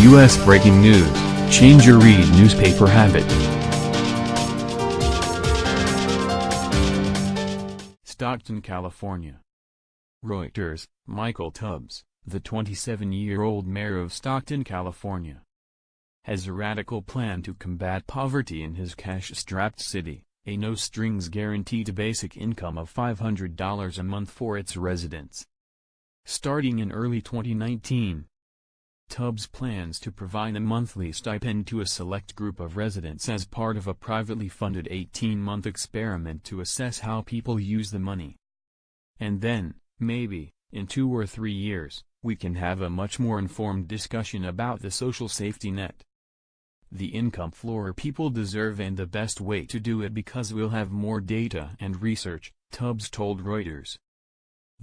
U.S. breaking news, change your read newspaper habit. Stockton, California. Reuters, Michael Tubbs, the 27-year-old mayor of Stockton, California, has a radical plan to combat poverty in his cash-strapped city, a no-strings guaranteed basic income of $500 a month for its residents. Starting in early 2019, Tubbs plans to provide a monthly stipend to a select group of residents as part of a privately funded 18-month experiment to assess how people use the money. And then, maybe, in 2 or 3 years, we can have a much more informed discussion about the social safety net. The income floor people deserve, and the best way to do it because we'll have more data and research, Tubbs told Reuters.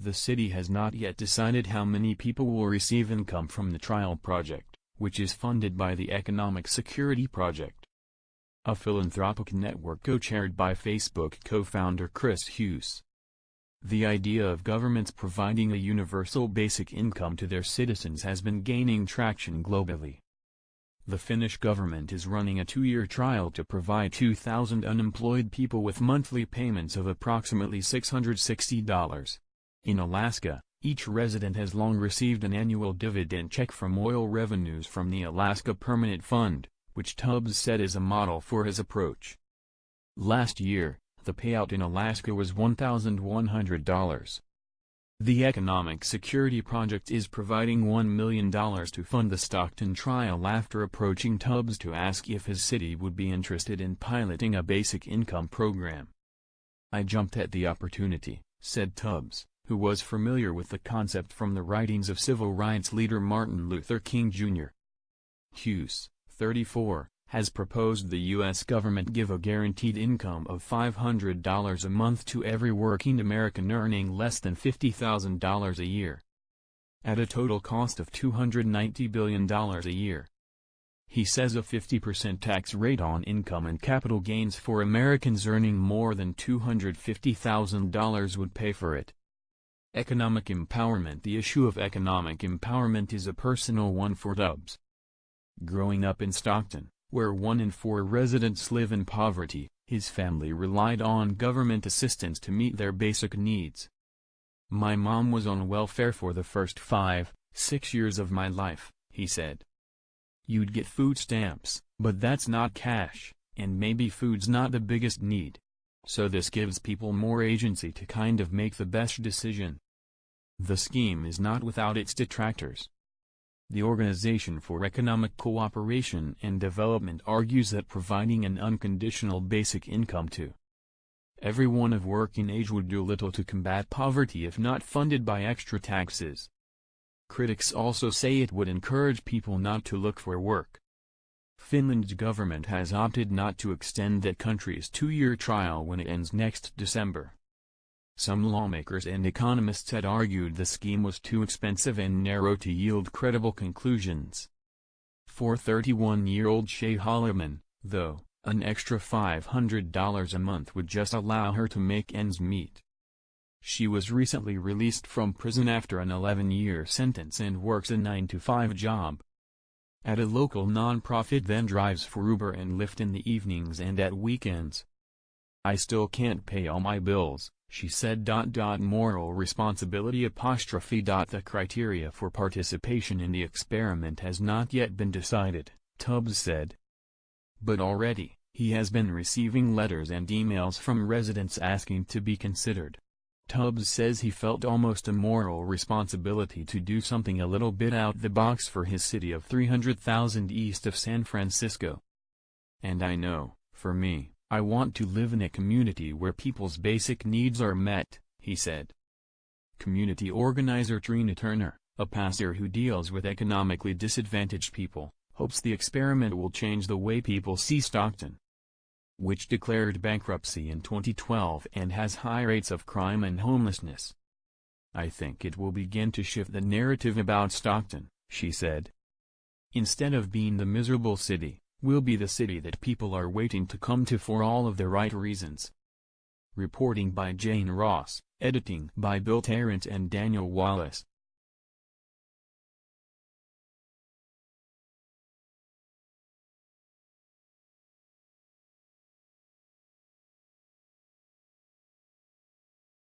The city has not yet decided how many people will receive income from the trial project, which is funded by the Economic Security Project, a philanthropic network co-chaired by Facebook co-founder Chris Hughes. The idea of governments providing a universal basic income to their citizens has been gaining traction globally. The Finnish government is running a 2-year trial to provide 2,000 unemployed people with monthly payments of approximately $660. In Alaska, each resident has long received an annual dividend check from oil revenues from the Alaska Permanent Fund, which Tubbs said is a model for his approach. Last year, the payout in Alaska was $1,100. The Economic Security Project is providing $1 million to fund the Stockton trial after approaching Tubbs to ask if his city would be interested in piloting a basic income program. "I jumped at the opportunity," said Tubbs, who was familiar with the concept from the writings of civil rights leader Martin Luther King Jr. Hughes, 34, has proposed the U.S. government give a guaranteed income of $500 a month to every working American earning less than $50,000 a year, at a total cost of $290 billion a year. He says a 50% tax rate on income and capital gains for Americans earning more than $250,000 would pay for it. Economic empowerment. The issue of economic empowerment is a personal one for Tubbs. Growing up in Stockton, where 1 in 4 residents live in poverty, his family relied on government assistance to meet their basic needs. "My mom was on welfare for the first 5-6 years of my life," he said. "You'd get food stamps, but that's not cash, and maybe food's not the biggest need. So this gives people more agency to kind of make the best decision." The scheme is not without its detractors. The Organization for Economic Cooperation and Development argues that providing an unconditional basic income to everyone of working age would do little to combat poverty if not funded by extra taxes. Critics also say it would encourage people not to look for work. Finland's government has opted not to extend that country's 2-year trial when it ends next December. Some lawmakers and economists had argued the scheme was too expensive and narrow to yield credible conclusions. For 31-year-old Shay Holloman, though, an extra $500 a month would just allow her to make ends meet. She was recently released from prison after an 11-year sentence and works a 9-to-5 job at a local nonprofit, then drives for Uber and Lyft in the evenings and at weekends. "I still can't pay all my bills," she said. Moral responsibility. The criteria for participation in the experiment has not yet been decided, Tubbs said. But already, he has been receiving letters and emails from residents asking to be considered. Tubbs says he felt almost a moral responsibility to do something a little bit out the box for his city of 300,000 east of San Francisco. "And I know, for me, I want to live in a community where people's basic needs are met," he said. Community organizer Trina Turner, a pastor who deals with economically disadvantaged people, hopes the experiment will change the way people see Stockton, which declared bankruptcy in 2012 and has high rates of crime and homelessness. "I think it will begin to shift the narrative about Stockton," she said. "Instead of being the miserable city, we'll be the city that people are waiting to come to for all of the right reasons." Reporting by Jane Ross, editing by Bill Tarrant and Daniel Wallace.